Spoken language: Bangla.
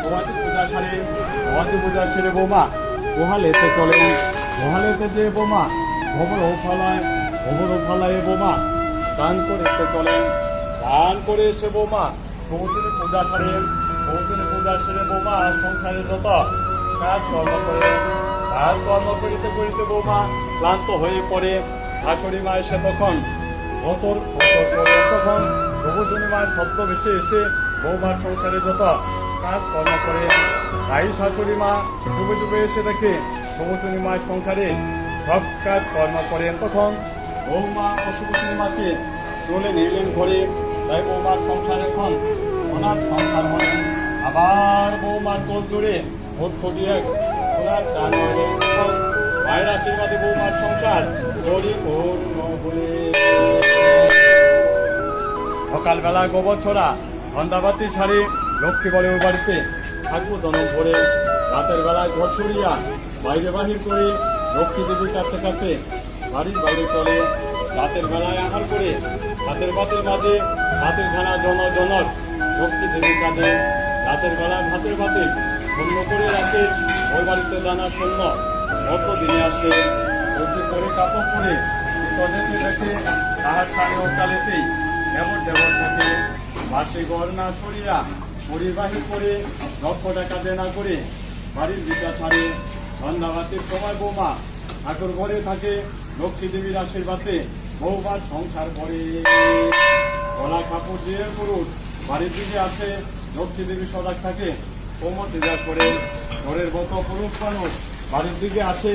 গবাদি পূজা সারে গবাদি পূজা সেরে বৌমা গোহালেতে চলেন। গোহালেতে যে বৌমা গোবর ফালায় বৌমা স্নান করিতে চলেন। স্নান করে এসে বৌমা চৌচুরি পূজা সারেন। চৌচুরি পূজা সেরে বৌমা সংসারের যত কাজকর্ম করে। কাজকর্ম করিতে করিতে বৌমা ক্লান্ত হয়ে পড়ে। শাশুড়ি মা এসে তখন তখন প্রভুজনী মায়ের ছদ্মবেশে এসে বৌমার সংসারে যত কাজকর্ম করে। তাই শাশুড়ি মা যুগে যুগে এসে দেখে প্রভুজনী মায়ের সংসারে সব কাজকর্ম করেন। তখন বৌমা অশুভজনী মাকে তুলে নিলেন ঘরে। তাই বৌমার সংসার এখন ওনার সংসার হলেন। আবার বৌমার কোল জুড়ে ভোট ফুটিয়ে ওনার চান হলেন। তখন মায়ের আশীর্বাদে বৌমার সংসার পরিপূর্ণ হলে। সকালবেলা গোবর ছড়া সন্ধ্যাবাতি ছাড়ি লক্ষ্মী বলে ওই বাড়িতে থাকবো জনম ভরে। রাতের বেলায় ঘর ছড়িয়া বাইরে বাহির করে লক্ষ্মী দেবী কাটতে কাটতে বাড়ির বাইরে চলে। রাতের বেলায় আহার করে হাতের বাতের মাঝে হাতের ঘানা জনক লক্ষ্মী দেবী কাটে। রাতের বেলায় ভাতের বাতে শূন্য করে রাখে। ওই বাড়িতে দানা শূন্য অত দিনে আসে। বলছে করে কাপড় পরে বিসর্জনে রেখে তাহার সামনে কালেতেই দেবর থাকে। বাসে ঘর না ছড়িয়া পরিবাহী করে লক্ষ টাকা দেনা করে বাড়ির ভিটা ছাড়ে। সন্ধ্যাবাতির সময় বৌমা ঠাকুর ঘরে থাকে। লক্ষ্মী দেবীর আশীর্বাদে বৌমার সংসার করে। গলা কাপড় দিয়ে পুরুষ বাড়ির দিকে আসে। লক্ষ্মী দেবী সজাগ থাকে। কোমর দিদার করে ঘরের মতো পুরুষ মানুষ বাড়ির দিকে আসে।